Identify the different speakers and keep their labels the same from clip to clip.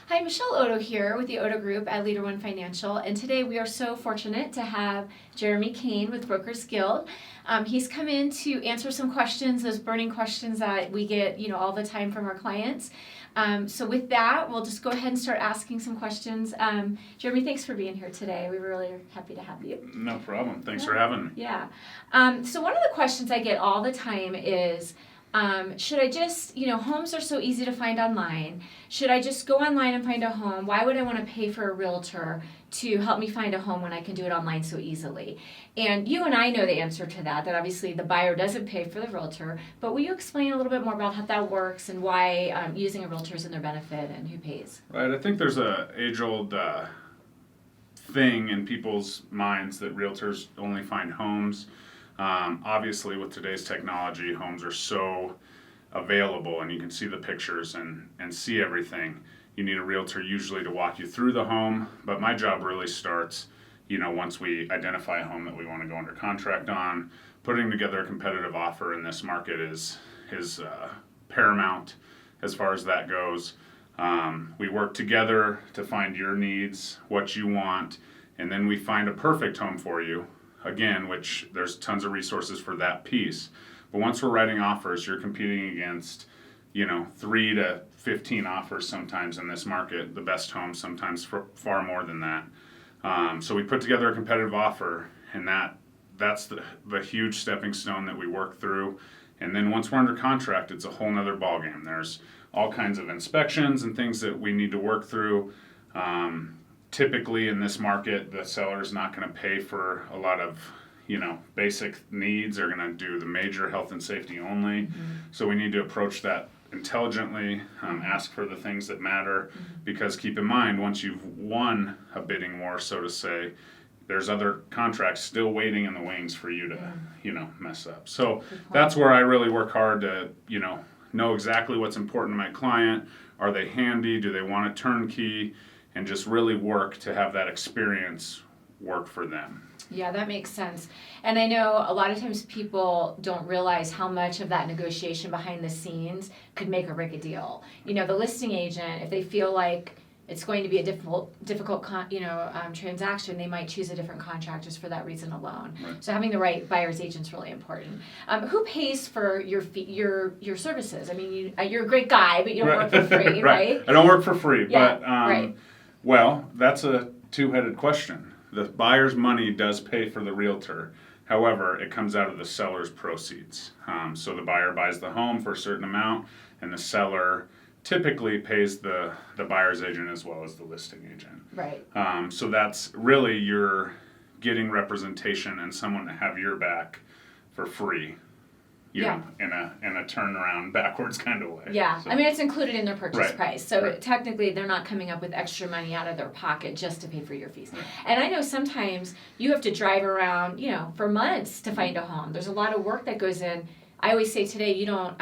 Speaker 1: Hi, Michelleoddo here with the Oddo Group at Leader One Financial, and today we are so fortunate to have Jeremy Kane with Brokers Guild. He's come in to answer some questions, those burning questions that we get, all the time from our clients. So with that, we'll just go ahead and start asking some questions. Jeremy, thanks for being here today. We were really happy to have you.
Speaker 2: No problem. Thanks for having me.
Speaker 1: Yeah. So one of the questions I get all the time is, should I just, homes are so easy to find online. Should I just go online and find a home? Why would I want to pay for a realtor to help me find a home when I can do it online so easily? And you and I know the answer to that obviously the buyer doesn't pay for the realtor, but will you explain a little bit more about how that works and why using a realtor is in their benefit and who pays?
Speaker 2: Right. I think there's a age-old thing in people's minds that realtors only find homes. Obviously, with today's technology, homes are so available and you can see the pictures and see everything. You need a realtor usually to walk you through the home, but my job really starts, once we identify a home that we want to go under contract on. Putting together a competitive offer in this market is paramount as far as that goes. We work together to find your needs, what you want, and then we find a perfect home for you. Again, which there's tons of resources for that piece. But once we're writing offers, you're competing against, 3 to 15 offers sometimes in this market. The best homes sometimes for far more than that. So we put together a competitive offer, and that's the huge stepping stone that we work through. And then once we're under contract, it's a whole nother ballgame. There's all kinds of inspections and things that we need to work through. Typically in this market, the seller is not going to pay for a lot of, basic needs. They're going to do the major health and safety only. Mm-hmm. So we need to approach that intelligently, ask for the things that matter, because keep in mind, once you've won a bidding war, so to say, there's other contracts still waiting in the wings for you to, mess up. So that's where I really work hard to, know exactly what's important to my client. Are they handy? Do they want a turnkey? And just really work to have that experience work for them.
Speaker 1: Yeah, that makes sense. And I know a lot of times people don't realize how much of that negotiation behind the scenes could make or break a deal. The listing agent, if they feel like it's going to be a difficult transaction, they might choose a different contract just for that reason alone. Right. So having the right buyer's agent is really important. Who pays for your services? I mean, you're a great guy, but you don't work for free, right?
Speaker 2: I don't work for free,
Speaker 1: yeah,
Speaker 2: but
Speaker 1: right.
Speaker 2: Well, that's a two-headed question. The buyer's money does pay for the realtor. However, it comes out of the seller's proceeds. So the buyer buys the home for a certain amount, and the seller typically pays the buyer's agent as well as the listing agent.
Speaker 1: Right.
Speaker 2: So that's really you're getting representation and someone to have your back for free. In a turnaround backwards kind of way.
Speaker 1: Yeah, so. I mean it's included in their purchase price, so
Speaker 2: right.
Speaker 1: Technically they're not coming up with extra money out of their pocket just to pay for your fees. Right. And I know sometimes you have to drive around, for months to find a home. There's a lot of work that goes in. I always say today you don't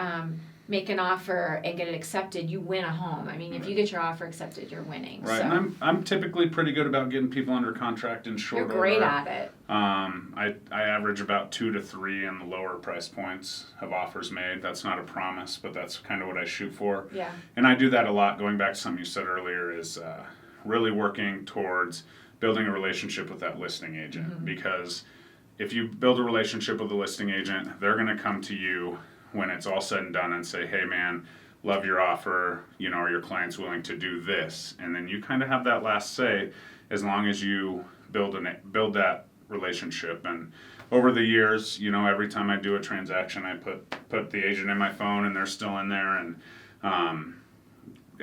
Speaker 1: make an offer and get it accepted, you win a home. I mean, if you get your offer accepted, you're winning.
Speaker 2: Right,
Speaker 1: so.
Speaker 2: and I'm typically pretty good about getting people under contract in short order.
Speaker 1: You're great at it.
Speaker 2: I average about 2 to 3 in the lower price points of offers made. That's not a promise, but that's kind of what I shoot for.
Speaker 1: Yeah.
Speaker 2: And I do that a lot, going back to something you said earlier, is really working towards building a relationship with that listing agent. Because if you build a relationship with a listing agent, they're going to come to you when it's all said and done and say, hey man, love your offer, are your clients willing to do this? And then you kind of have that last say as long as you build that relationship. And over the years, every time I do a transaction, I put the agent in my phone and they're still in there. And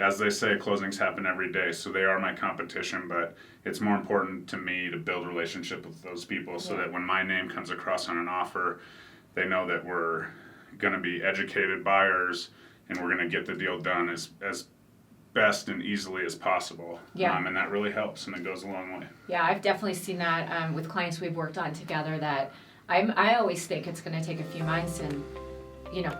Speaker 2: as they say, closings happen every day, so they are my competition, but it's more important to me to build a relationship with those people so that when my name comes across on an offer, they know that we're going to be educated buyers and we're going to get the deal done as best and easily as possible.
Speaker 1: Yeah.
Speaker 2: And that really helps and it goes a long way.
Speaker 1: Yeah, I've definitely seen that with clients we've worked on together, that I always think it's going to take a few months and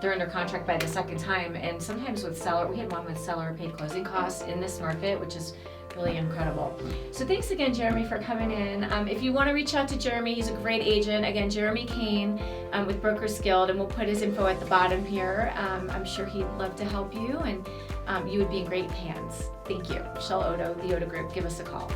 Speaker 1: they're under contract by the second time. And sometimes with seller, we had one with seller paid closing costs in this market, which is really incredible. So thanks again, Jeremy, for coming in. If you want to reach out to Jeremy, he's a great agent. Again, Jeremy Kane with Brokers Guild, and we'll put his info at the bottom here. I'm sure he'd love to help you. And you would be in great hands. Thank you. Michelleoddo, the Oddo Group. Give us a call.